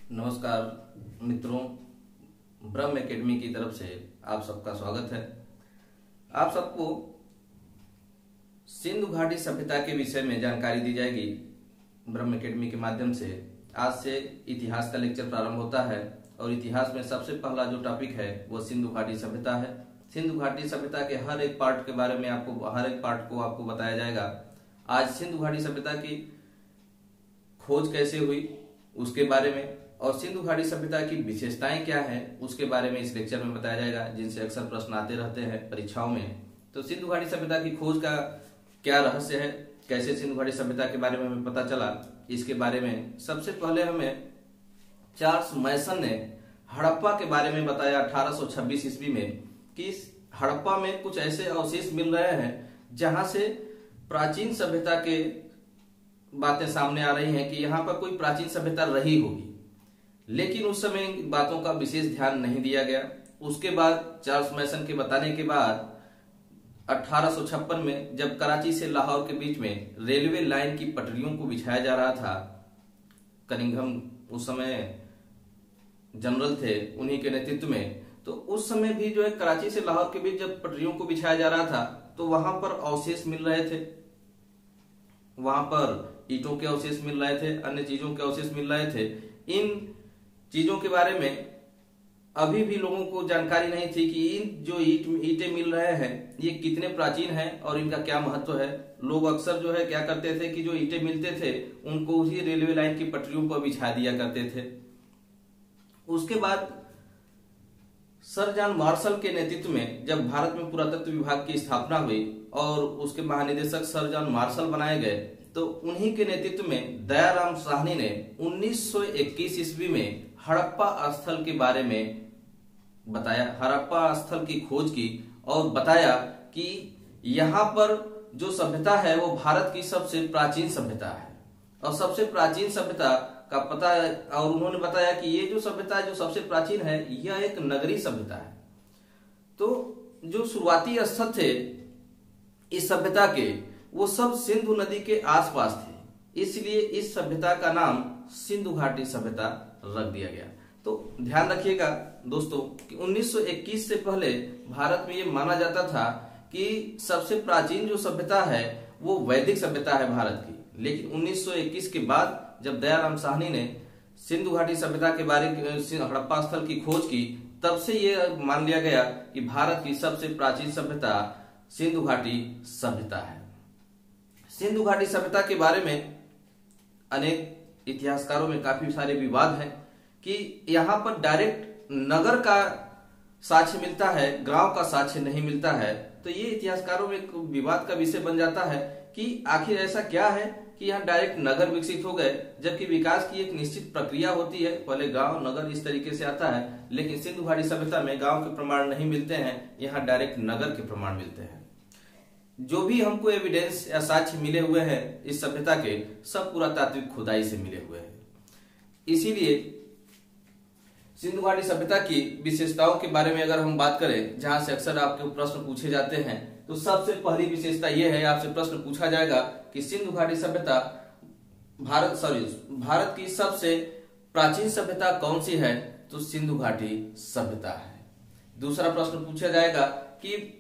नमस्कार मित्रों, ब्रह्म एकेडमी की तरफ से आप सबका स्वागत है। आप सबको सिंधु घाटी सभ्यता के विषय में जानकारी दी जाएगी ब्रह्म एकेडमी के माध्यम से। आज से इतिहास का लेक्चर प्रारंभ होता है और इतिहास में सबसे पहला जो टॉपिक है वो सिंधु घाटी सभ्यता है। सिंधु घाटी सभ्यता के हर एक पार्ट के बारे में हर एक पार्ट को आपको बताया जाएगा। आज सिंधु घाटी सभ्यता की खोज कैसे हुई उसके बारे में और सिंधु घाटी सभ्यता की विशेषताएं क्या हैं उसके बारे में इस लेक्चर में बताया जाएगा, जिनसे अक्सर प्रश्न आते रहते हैं परीक्षाओं में। तो सिंधु घाटी सभ्यता की खोज का क्या रहस्य है, कैसे सिंधु घाटी सभ्यता के बारे में हमें पता चला, इसके बारे में सबसे पहले हमें चार्ल्स मैसन ने हड़प्पा के बारे में बताया 1826 ईस्वी में कि हड़प्पा में कुछ ऐसे अवशेष मिल रहे हैं जहां से प्राचीन सभ्यता के बातें सामने आ रही हैं कि यहाँ पर कोई प्राचीन सभ्यता रही होगी, लेकिन उस समय बातों का विशेष ध्यान नहीं दिया गया। उसके बाद चार्ल्स मैसन के बताने के बाद 1856 में जब कराची से लाहौर के बीच में रेलवे लाइन की पटरियों को बिछाया जा रहा था, कनिंघम उस समय जनरल थे, उन्हीं के नेतृत्व में, तो उस समय भी जो है कराची से लाहौर के बीच जब पटरियों को बिछाया जा रहा था तो वहां पर अवशेष मिल रहे थे, वहां पर ईंटों के अवशेष मिल रहे थे, अन्य चीजों के अवशेष मिल रहे थे। इन चीजों के बारे में अभी भी लोगों को जानकारी नहीं थी कि इन जो ईंटें मिल रहे हैं ये कितने प्राचीन हैं और इनका क्या महत्व है। लोग अक्सर जो है क्या करते थे कि जो ईंटें मिलते थे उनको उसी रेलवे लाइन की पटरियों पर बिछा दिया करते थे। उसके बाद सर जॉन मार्शल के नेतृत्व में जब भारत में पुरातत्व विभाग की स्थापना हुई और उसके महानिदेशक सर जॉन मार्शल बनाए गए, तो उन्हीं के नेतृत्व में दयाराम साहनी ने 1921 ईस्वी में हड़प्पा स्थल के बारे में बताया, हड़प्पा स्थल की खोज की और बताया कि यहाँ पर जो सभ्यता है वो भारत की सबसे प्राचीन सभ्यता है और सबसे प्राचीन सभ्यता का पता है। और उन्होंने बताया कि ये जो सभ्यता है जो सबसे प्राचीन है यह एक नगरी सभ्यता है। तो जो शुरुआती स्थल थे इस सभ्यता के वो सब सिंधु नदी के आसपास थे, इसलिए इस सभ्यता का नाम सिंधु घाटी सभ्यता रख दिया गया। तो ध्यान रखिएगा दोस्तों कि 1921 से पहले भारत में ये माना जाता था कि सबसे प्राचीन जो सभ्यता है वो वैदिक सभ्यता है भारत की, लेकिन 1921 के बाद जब दयाराम साहनी ने सिंधु घाटी सभ्यता के बारे में हड़प्पा स्थल की खोज की, तब से ये मान लिया गया कि भारत की सबसे प्राचीन सभ्यता सिंधु घाटी सभ्यता है। सिंधु घाटी सभ्यता के बारे में अनेक इतिहासकारों में काफी सारे विवाद हैं कि यहाँ पर डायरेक्ट नगर का साक्ष्य मिलता है, गांव का साक्ष्य नहीं मिलता है। तो ये इतिहासकारों में एक विवाद का विषय बन जाता है कि आखिर ऐसा क्या है कि यहाँ डायरेक्ट नगर विकसित हो गए, जबकि विकास की एक निश्चित प्रक्रिया होती है, पहले गांव नगर इस तरीके से आता है। लेकिन सिंधु घाटी सभ्यता में गांव के प्रमाण नहीं मिलते हैं, यहाँ डायरेक्ट नगर के प्रमाण मिलते हैं। जो भी हमको एविडेंस या साक्ष्य मिले हुए हैं इस सभ्यता के, सब पुरातात्विक खुदाई से मिले हुए हैं। इसीलिए सिंधु घाटी सभ्यता की विशेषताओं के बारे में अगर हम बात करें, जहां से अक्सर आपके प्रश्न पूछे जाते हैं, तो सबसे पहली विशेषता यह है, आपसे प्रश्न पूछा जाएगा कि सिंधु घाटी सभ्यता भारत की सबसे प्राचीन सभ्यता कौन सी है, तो सिंधु घाटी सभ्यता है। दूसरा प्रश्न पूछा जाएगा कि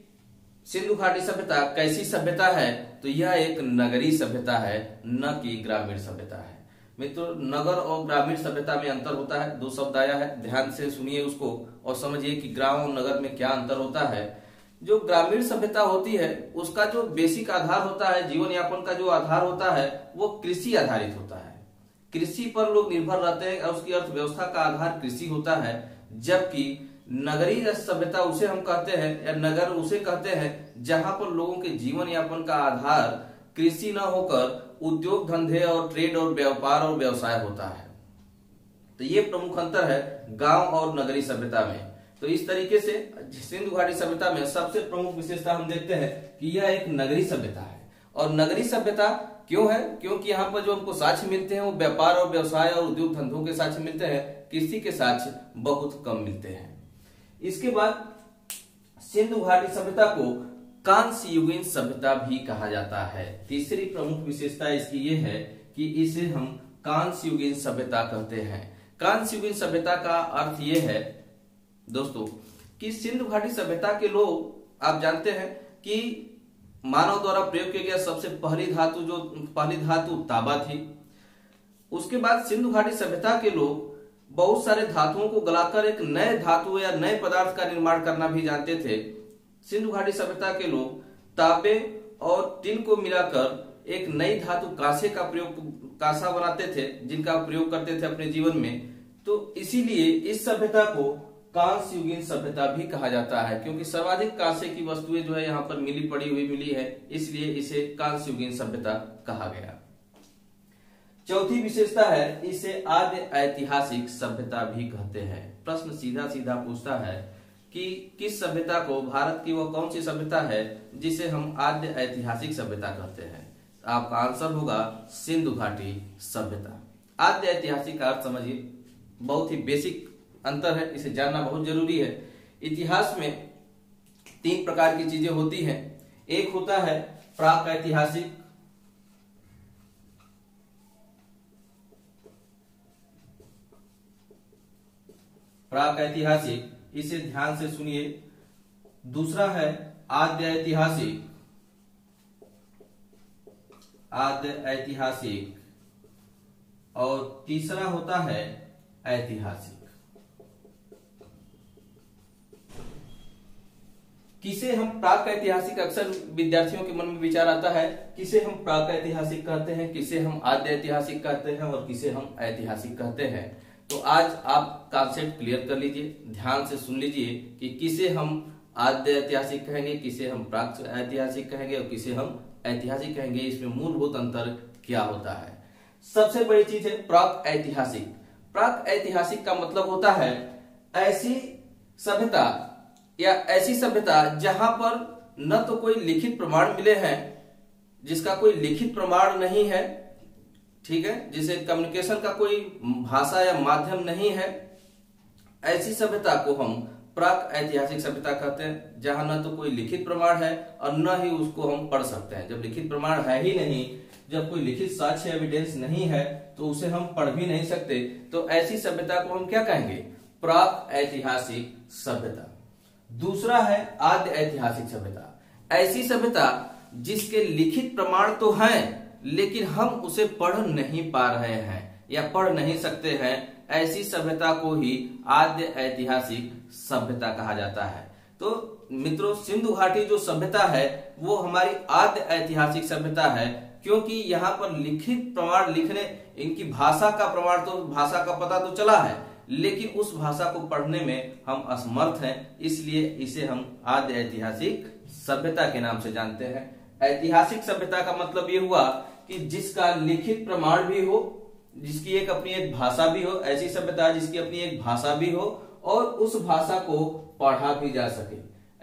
सिंधु घाटी सभ्यता कैसी सभ्यता है, तो यह एक नगरी सभ्यता है, न कि ग्रामीण सभ्यता है। मित्रों, नगर और ग्रामीण सभ्यता में अंतर होता है। दो शब्द आया है, ध्यान से सुनिए उसको और समझिए कि ग्राम और नगर में क्या अंतर होता है। जो ग्रामीण सभ्यता होती है उसका जो बेसिक आधार होता है, जीवन यापन का जो आधार होता है वो कृषि आधारित होता है। कृषि पर लोग निर्भर रहते हैं और उसकी अर्थव्यवस्था का आधार कृषि होता है। जबकि नगरीय सभ्यता उसे हम कहते हैं या नगर उसे कहते हैं जहां पर लोगों के जीवन यापन का आधार कृषि न होकर उद्योग धंधे और ट्रेड और व्यापार और व्यवसाय होता है। तो ये प्रमुख अंतर है गांव और नगरी सभ्यता में। तो इस तरीके से सिंधु घाटी सभ्यता में सबसे प्रमुख विशेषता हम देखते हैं कि यह एक नगरी सभ्यता है। और नगरी सभ्यता क्यों है? क्योंकि यहाँ पर जो हमको साक्ष्य मिलते हैं वो व्यापार और व्यवसाय और उद्योग धंधों के साक्ष्य मिलते हैं, कृषि के साक्ष्य बहुत कम मिलते हैं। इसके बाद सिंधु घाटी सभ्यता को कांस्य युगीन सभ्यता भी कहा जाता है। तीसरी प्रमुख विशेषता इसकी ये है कि इसे हम कांस्य युगीन सभ्यता कहते हैं। कांस्य युगीन सभ्यता का अर्थ ये है दोस्तों कि सिंधु घाटी सभ्यता के लोग, आप जानते हैं कि मानव द्वारा प्रयोग किया गया सबसे पहली धातु तांबा थी। उसके बाद सिंधु घाटी सभ्यता के लोग बहुत सारे धातुओं को गलाकर एक नए धातु या नए पदार्थ का निर्माण करना भी जानते थे। सिंधु घाटी सभ्यता के लोग तांबे और टिन को मिलाकर एक नई धातु कांसा बनाते थे, जिनका प्रयोग करते थे अपने जीवन में। तो इसीलिए इस सभ्यता को कांस्य युगीन सभ्यता भी कहा जाता है, क्योंकि सर्वाधिक कांसे की वस्तुएं जो है यहाँ पर मिली है, इसलिए इसे कांस्य युगीन सभ्यता कहा गया। चौथी विशेषता है, इसे आद्य ऐतिहासिक सभ्यता भी कहते हैं। प्रश्न सीधा सीधा पूछता है कि किस सभ्यता को, भारत की वो कौन सी सभ्यता है जिसे हम आद्य ऐतिहासिक सभ्यता कहते हैं? आपका आंसर होगा सिंधु घाटी सभ्यता। आद्य ऐतिहासिक का अर्थ समझिए, बहुत ही बेसिक अंतर है, इसे जानना बहुत जरूरी है। इतिहास में 3 प्रकार की चीजें होती हैं। एक होता है प्राक ऐतिहासिक, इसे ध्यान से सुनिए। दूसरा है आद्य ऐतिहासिक, और तीसरा होता है ऐतिहासिक। किसे हम प्राक ऐतिहासिक, अक्सर विद्यार्थियों के मन में विचार आता है, किसे हम प्राक ऐतिहासिक कहते हैं, किसे हम आद्य ऐतिहासिक कहते हैं और किसे हम ऐतिहासिक कहते हैं। तो आज आप कॉन्सेप्ट क्लियर कर लीजिए, ध्यान से सुन लीजिए कि किसे हम आद्य ऐतिहासिक कहेंगे, किसे हम प्राक ऐतिहासिक कहेंगे और किसे हम ऐतिहासिक कहेंगे। इसमें मूलभूत अंतर क्या होता है? सबसे बड़ी चीज है प्राक ऐतिहासिक। प्राक ऐतिहासिक का मतलब होता है ऐसी सभ्यता या ऐसी सभ्यता जहां पर न तो कोई लिखित प्रमाण मिले हैं, जिसका कोई लिखित प्रमाण नहीं है, ठीक है, जिसे कम्युनिकेशन का कोई भाषा या माध्यम नहीं है। ऐसी सभ्यता को हम प्राक ऐतिहासिक सभ्यता कहते हैं, जहां न तो कोई लिखित प्रमाण है और न ही उसको हम पढ़ सकते हैं। जब लिखित प्रमाण है ही नहीं, जब कोई लिखित साक्ष्य एविडेंस नहीं है, तो उसे हम पढ़ भी नहीं सकते। तो ऐसी सभ्यता को हम क्या कहेंगे? प्राक ऐतिहासिक सभ्यता। दूसरा है आद्य ऐतिहासिक सभ्यता। ऐसी सभ्यता जिसके लिखित प्रमाण तो हैं, लेकिन हम उसे पढ़ नहीं पा रहे हैं या पढ़ नहीं सकते हैं, ऐसी सभ्यता को ही आद्य ऐतिहासिक सभ्यता कहा जाता है। तो मित्रों, सिंधु घाटी जो सभ्यता है वो हमारी आद्य ऐतिहासिक सभ्यता है, क्योंकि यहाँ पर लिखित प्रमाण लिखने, इनकी भाषा का प्रमाण, तो भाषा का पता तो चला है, लेकिन उस भाषा को पढ़ने में हम असमर्थ हैं, इसलिए इसे हम आद्य ऐतिहासिक सभ्यता के नाम से जानते हैं। ऐतिहासिक सभ्यता का मतलब ये हुआ कि जिसका लिखित प्रमाण भी हो, जिसकी अपनी एक भाषा भी हो, ऐसी सभ्यता जिसकी अपनी एक भाषा भी हो और उस भाषा को पढ़ा भी जा सके।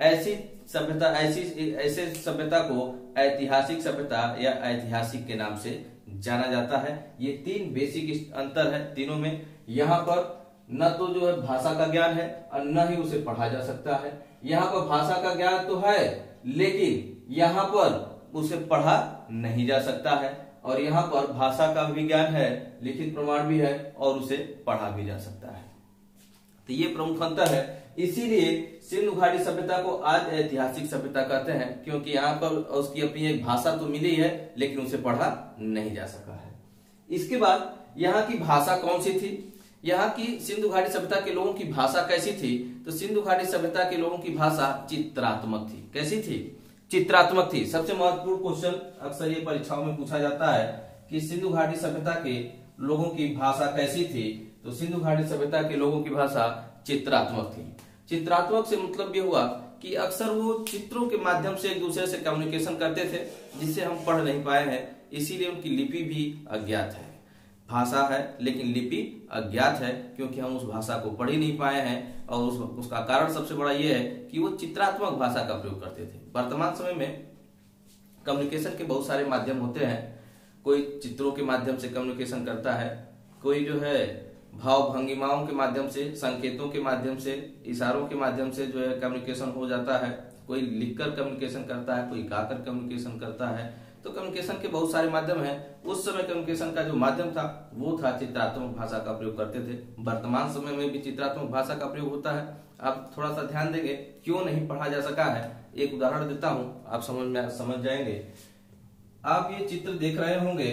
ऐसी सभ्यता को ऐतिहासिक सभ्यता या ऐतिहासिक के नाम से जाना जाता है। ये 3 बेसिक अंतर है तीनों में। यहाँ पर न तो जो है भाषा का ज्ञान है और न ही उसे पढ़ा जा सकता है। यहाँ पर भाषा का ज्ञान तो है, लेकिन यहाँ पर उसे पढ़ा नहीं जा सकता है, और यहाँ पर भाषा का भी ज्ञान है, लिखित प्रमाण भी है और उसे पढ़ा भी जा सकता है। तो ये प्रमुख अंतर है। इसीलिए सिंधु घाटी सभ्यता को आद्य ऐतिहासिक सभ्यता कहते हैं, क्योंकि यहाँ पर उसकी अपनी एक भाषा तो मिली है, लेकिन उसे पढ़ा नहीं जा सका है। इसके बाद यहाँ की भाषा कौन सी थी? यहाँ की सिंधु घाटी सभ्यता के लोगों की भाषा कैसी थी? तो सिंधु घाटी सभ्यता के लोगों की भाषा चित्रात्मक थी। कैसी थी? चित्रात्मक थी। सबसे महत्वपूर्ण क्वेश्चन अक्सर ये परीक्षाओं में पूछा जाता है कि सिंधु घाटी सभ्यता के लोगों की भाषा कैसी थी? तो सिंधु घाटी सभ्यता के लोगों की भाषा चित्रात्मक थी। चित्रात्मक से मतलब ये हुआ कि अक्सर वो चित्रों के माध्यम से एक दूसरे से कम्युनिकेशन करते थे, जिसे हम पढ़ नहीं पाए हैं, इसीलिए उनकी लिपि भी अज्ञात है। भाषा है लेकिन लिपि अज्ञात है, क्योंकि हम उस भाषा को पढ़ ही नहीं पाए हैं, और उसका कारण सबसे बड़ा ये है कि वो चित्रात्मक भाषा का प्रयोग करते थे। वर्तमान समय में कम्युनिकेशन के बहुत सारे माध्यम होते हैं। कोई चित्रों के माध्यम से कम्युनिकेशन करता है, कोई जो है भाव भंगिमाओं के माध्यम से, संकेतों के माध्यम से, इशारों के माध्यम से जो है कम्युनिकेशन हो जाता है, कोई लिखकर कम्युनिकेशन करता है, कोई गाकर कम्युनिकेशन करता है। तो कम्युनिकेशन के बहुत सारे माध्यम हैं। उस समय कम्युनिकेशन का जो माध्यम था वो था चित्रात्मक भाषा का प्रयोग करते थे। वर्तमान समय में भी चित्रात्मक भाषा का प्रयोग होता है। आप थोड़ा सा ध्यान देंगे क्यों नहीं पढ़ा जा सका है, एक उदाहरण देता हूं, आप समझ जाएंगे। आप ये चित्र देख रहे होंगे,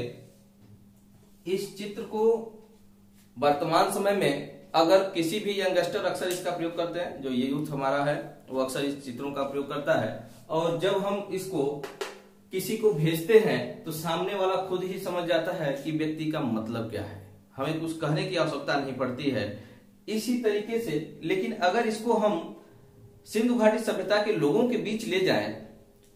इस चित्र को वर्तमान समय में अगर किसी भी यंगस्टर अक्सर इसका प्रयोग करते हैं, जो ये यूथ हमारा है वो अक्सर इस चित्रों का प्रयोग करता है, और जब हम इसको किसी को भेजते हैं तो सामने वाला खुद ही समझ जाता है कि व्यक्ति का मतलब क्या है, हमें कुछ कहने की आवश्यकता नहीं पड़ती है। इसी तरीके से लेकिन अगर इसको हम सिंधु घाटी सभ्यता के लोगों के बीच ले जाएं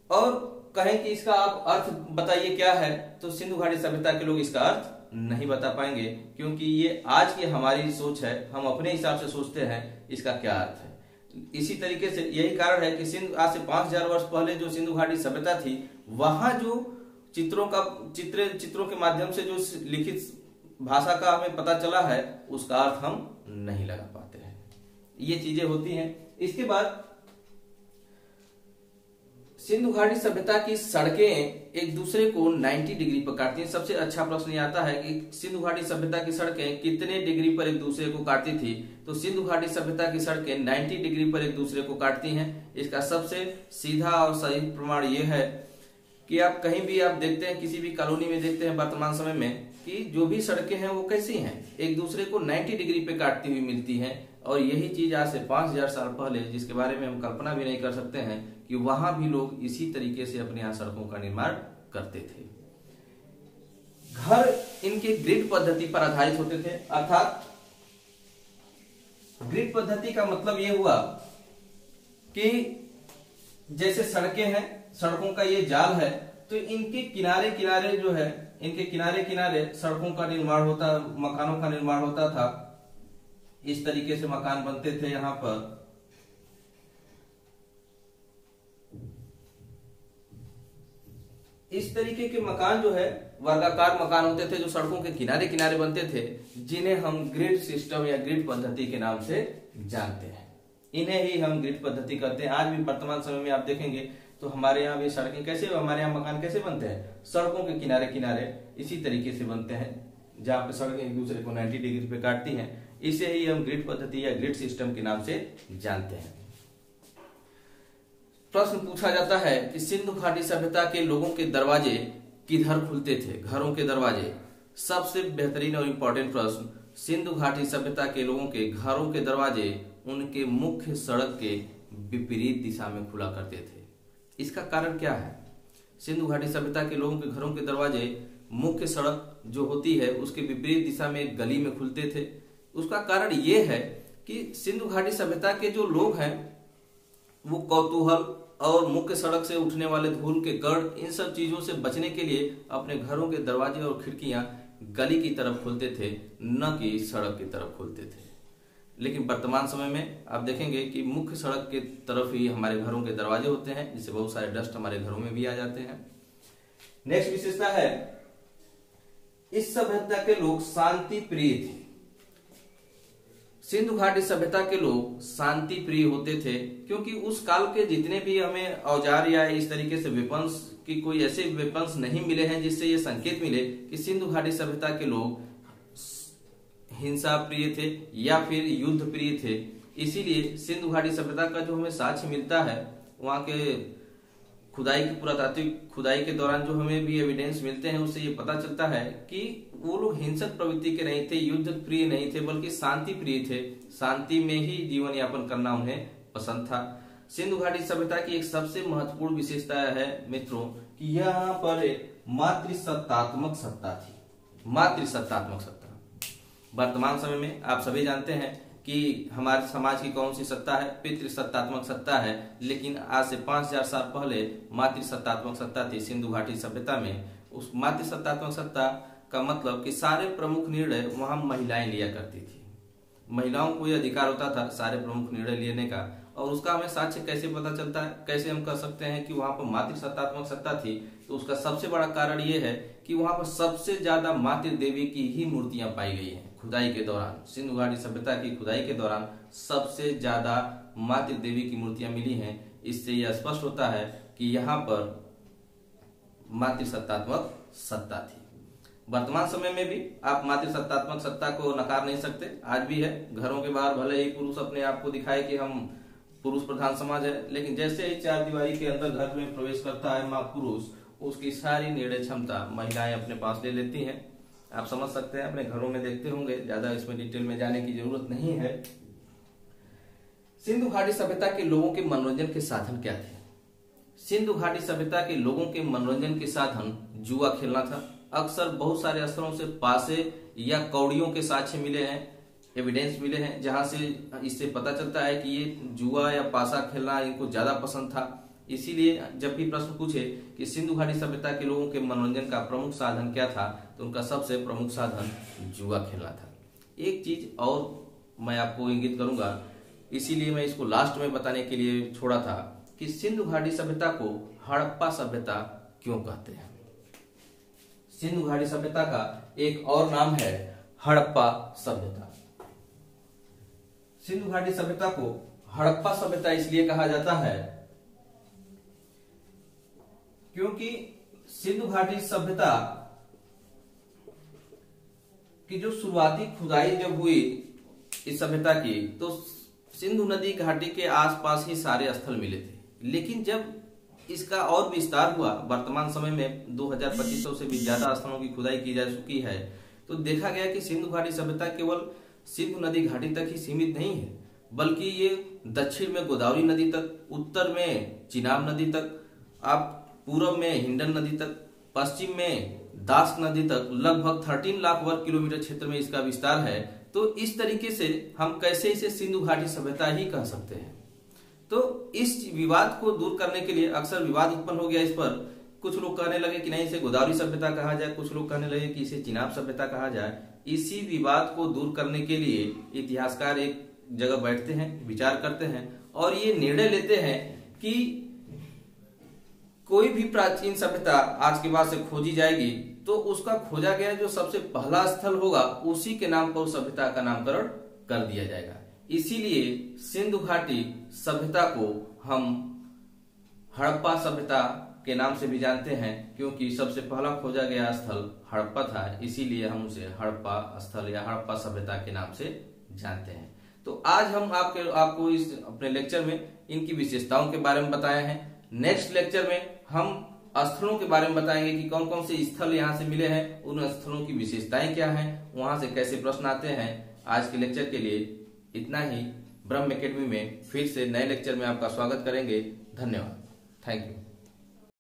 और कहें कि इसका आप अर्थ बताइए क्या है, तो सिंधु घाटी सभ्यता के लोग इसका अर्थ नहीं बता पाएंगे, क्योंकि ये आज की हमारी सोच है, हम अपने हिसाब से सोचते हैं इसका क्या अर्थ है। इसी तरीके से यही कारण है कि आज से 5000 वर्ष पहले जो सिंधु घाटी सभ्यता थी, वहां जो चित्रों के माध्यम से जो लिखित भाषा का हमें पता चला है, उसका अर्थ हम नहीं लगा पाते हैं। ये चीजें होती हैं। इसके बाद सिंधु घाटी सभ्यता की सड़कें एक दूसरे को 90 डिग्री पर काटती हैं। सबसे अच्छा प्रश्न ये आता है कि सिंधु घाटी सभ्यता की सड़कें कितने डिग्री पर एक दूसरे को काटती थी, तो सिंधु घाटी सभ्यता की सड़कें 90 डिग्री पर एक दूसरे को काटती हैं। इसका सबसे सीधा और सही प्रमाण ये है कि आप कहीं भी आप देखते हैं, किसी भी कॉलोनी में देखते हैं वर्तमान समय में कि जो भी सड़कें हैं वो कैसी हैं, एक दूसरे को 90 डिग्री पे काटती हुई मिलती हैं। और यही चीज आज से 5000 साल पहले, जिसके बारे में हम कल्पना भी नहीं कर सकते हैं कि वहां भी लोग इसी तरीके से अपने यहाँ सड़कों का निर्माण करते थे। घर इनके ग्रिड पद्धति पर आधारित होते थे, अर्थात ग्रिड पद्धति का मतलब ये हुआ कि जैसे सड़कें हैं, सड़कों का ये जाल है, तो इनके किनारे किनारे जो है, इनके किनारे किनारे सड़कों का निर्माण होता, मकानों का निर्माण होता था। इस तरीके से मकान बनते थे। यहां पर इस तरीके के मकान जो है वर्गाकार मकान होते थे, जो सड़कों के किनारे किनारे बनते थे, जिन्हें हम ग्रिड सिस्टम या ग्रिड पद्धति के नाम से जानते हैं। इन्हें ही हम ग्रिड पद्धति कहते हैं। आज भी वर्तमान समय में आप देखेंगे तो हमारे यहाँ भी सड़कें कैसे, हमारे यहाँ मकान कैसे बनते हैं, सड़कों के किनारे किनारे इसी तरीके से बनते हैं, जहां पे सड़कें एक दूसरे को 90 डिग्री पे काटती हैं। इसे ही हम ग्रिड पद्धति या ग्रिड सिस्टम के नाम से जानते हैं। प्रश्न पूछा जाता है कि सिंधु घाटी सभ्यता के लोगों के दरवाजे किधर खुलते थे, घरों के दरवाजे। सबसे बेहतरीन और इंपॉर्टेंट प्रश्न, सिंधु घाटी सभ्यता के लोगों के घरों के दरवाजे उनके मुख्य सड़क के विपरीत दिशा में खुला करते थे। इसका कारण क्या है? सिंधु घाटी सभ्यता के लोगों के घरों के दरवाजे मुख्य सड़क जो होती है उसके विपरीत दिशा में एक गली में खुलते थे। उसका कारण ये है कि सिंधु घाटी सभ्यता के जो लोग हैं वो कौतूहल और मुख्य सड़क से उठने वाले धूल के कण, इन सब चीजों से बचने के लिए अपने घरों के दरवाजे और खिड़कियां गली की तरफ खोलते थे, न कि सड़क की तरफ खोलते थे। लेकिन वर्तमान समय में आप देखेंगे कि मुख्य सड़क के तरफ ही हमारे घरों के दरवाजे होते हैं, जिससे बहुत सारे डस्ट हमारे घरों में भी आ जाते हैं। नेक्स्ट विशेषता है, इस सभ्यता के लोग शांति प्रिय थे। सिंधु घाटी सभ्यता के लोग शांति प्रिय होते थे, क्योंकि उस काल के जितने भी हमें औजार या इस तरीके से वेपन्स की कोई ऐसे वेपन्स नहीं मिले हैं जिससे ये संकेत मिले कि सिंधु घाटी सभ्यता के लोग हिंसा प्रिय थे या फिर युद्ध प्रिय थे। इसीलिए सिंधु घाटी सभ्यता का जो हमें साक्ष्य मिलता है, वहां के खुदाई की पुरातात्विक खुदाई के दौरान जो हमें भी एविडेंस मिलते हैं, उससे ये पता चलता है कि वो लोग हिंसक प्रवृत्ति के नहीं थे, युद्ध प्रिय नहीं थे, बल्कि शांति प्रिय थे। शांति में ही जीवन यापन करना उन्हें पसंद था। सिंधु घाटी सभ्यता की एक सबसे महत्वपूर्ण विशेषता है मित्रों कि यहाँ पर मातृसत्तात्मक सत्ता थी। मातृसत्तात्मक सत्ता। वर्तमान समय में आप सभी जानते हैं कि हमारे समाज की कौन सी सत्ता है, पितृसत्तात्मक सत्ता है। लेकिन आज से 5000 साल पहले मातृसत्तात्मक सत्ता थी सिंधु घाटी सभ्यता में। उस मातृसत्तात्मक सत्ता का मतलब कि सारे प्रमुख निर्णय वहां महिलाएं लिया करती थी। महिलाओं को यह अधिकार होता था सारे प्रमुख निर्णय लेने का। और उसका हमें साक्ष्य कैसे पता चलता है, कैसे हम कह सकते हैं कि वहां पर मातृसत्तात्मक सत्ता थी? तो उसका सबसे बड़ा कारण यह है कि वहां पर सबसे ज्यादा मातृ देवी की ही मूर्तियां पाई गई हैं खुदाई के दौरान। सिंधु घाटी सभ्यता की खुदाई के दौरान सबसे ज्यादा मातृ देवी की मूर्तियां मिली हैं। इससे यह स्पष्ट होता है कि यहाँ पर मातृसत्तात्मक सत्ता थी। वर्तमान समय में भी आप मातृसत्तात्मक सत्ता को नकार नहीं सकते, आज भी है। घरों के बाहर भले ही पुरुष अपने आप को दिखाए कि हम पुरुष प्रधान समाज है, लेकिन जैसे ही चार दीवारी के अंदर घर में प्रवेश करता है माँ पुरुष, उसकी सारी निर्णय क्षमता महिलाएं अपने पास ले लेती हैं। आप समझ सकते हैं, अपने घरों में देखते होंगे, ज्यादा इसमें डिटेल में जाने की जरूरत नहीं है। सिंधु घाटी सभ्यता के लोगों के मनोरंजन के साधन क्या थे? सिंधु घाटी सभ्यता के लोगों के मनोरंजन के साधन जुआ खेलना था। अक्सर बहुत सारे स्थलों से पासे या कौड़ियों के साक्ष्य मिले हैं, एविडेंस मिले हैं, जहां से इससे पता चलता है कि ये जुआ या पासा खेलना इनको ज्यादा पसंद था। इसीलिए जब भी प्रश्न पूछे कि सिंधु घाटी सभ्यता के लोगों के मनोरंजन का प्रमुख साधन क्या था, तो उनका सबसे प्रमुख साधन जुआ खेलना था। एक चीज और मैं आपको इंगित करूंगा, इसीलिए मैं इसको लास्ट में बताने के लिए छोड़ा था कि सिंधु घाटी सभ्यता को हड़प्पा सभ्यता क्यों कहते हैं। सिंधु घाटी सभ्यता का एक और नाम है हड़प्पा सभ्यता। सिंधु घाटी सभ्यता को हड़प्पा सभ्यता इसलिए कहा जाता है क्योंकि सिंधु घाटी सभ्यता की जो शुरुआती खुदाई जब हुई इस सभ्यता की, तो सिंधु नदी घाटी के आसपास ही सारे स्थल मिले थे। लेकिन जब इसका और विस्तार हुआ, वर्तमान समय में 2500 से भी ज्यादा स्थलों की खुदाई की जा चुकी है, तो देखा गया कि सिंधु घाटी सभ्यता केवल सिंधु नदी घाटी तक ही सीमित नहीं है, बल्कि ये दक्षिण में गोदावरी नदी तक, उत्तर में चिनाब नदी तक, आप पूर्व में हिंडन नदी तक, पश्चिम में दास नदी तक लगभग 13 लाख वर्ग किलोमीटर क्षेत्र में इसका विस्तार है। तो इस तरीके से हम कैसे इसे सिंधु घाटी सभ्यता ही कह सकते हैं। तो इस विवाद को दूर करने के लिए अक्सर विवाद उत्पन्न हो गया इस पर। कुछ लोग कहने लगे कि नहीं, इसे गोदावरी सभ्यता कहा जाए, कुछ लोग कहने लगे कि इसे चिनाब सभ्यता कहा जाए। इसी विवाद को दूर करने के लिए इतिहासकार एक जगह बैठते हैं, विचार करते हैं और ये निर्णय लेते हैं कि कोई भी प्राचीन सभ्यता आज के बाद से खोजी जाएगी तो उसका खोजा गया जो सबसे पहला स्थल होगा उसी के नाम पर उस सभ्यता का नामकरण कर दिया जाएगा। इसीलिए सिंधु घाटी सभ्यता को हम हड़प्पा सभ्यता के नाम से भी जानते हैं, क्योंकि सबसे पहला खोजा गया स्थल हड़प्पा था। इसीलिए हम उसे हड़प्पा स्थल या हड़प्पा सभ्यता के नाम से जानते हैं। तो आज हम आपको इस अपने लेक्चर में इनकी विशेषताओं के बारे में बताए हैं। नेक्स्ट लेक्चर में हम स्थलों के बारे में बताएंगे कि कौन कौन से स्थल यहाँ से मिले हैं, उन स्थलों की विशेषताएं क्या हैं, वहां से कैसे प्रश्न आते हैं। आज के लेक्चर के लिए इतना ही। ब्रह्म एकेडमी में फिर से नए लेक्चर में आपका स्वागत करेंगे। धन्यवाद। Thank you.